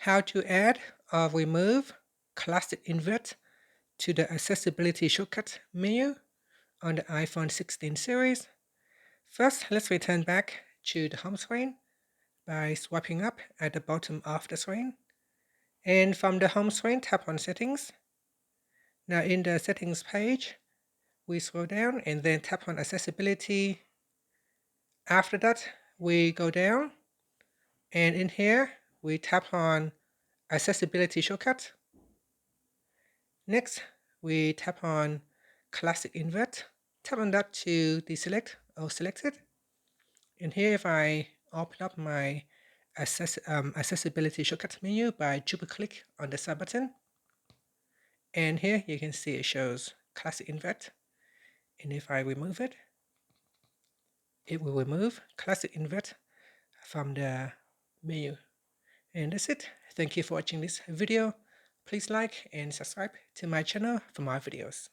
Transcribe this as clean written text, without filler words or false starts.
How to add or remove Classic Invert to the Accessibility Shortcut menu on the iPhone 16 series. First, let's return back to the home screen by swiping up at the bottom of the screen. And from the home screen, tap on Settings. Now in the Settings page, we scroll down and then tap on Accessibility. After that, we go down, and in here, we tap on Accessibility Shortcut. Next, we tap on Classic Invert. Tap on that to deselect or select it. And here, if I open up my accessibility shortcut menu by double click on the sub button, and here you can see it shows Classic Invert. And if I remove it, it will remove Classic Invert from the menu. And that's it. Thank you for watching this video. Please like and subscribe to my channel for more videos.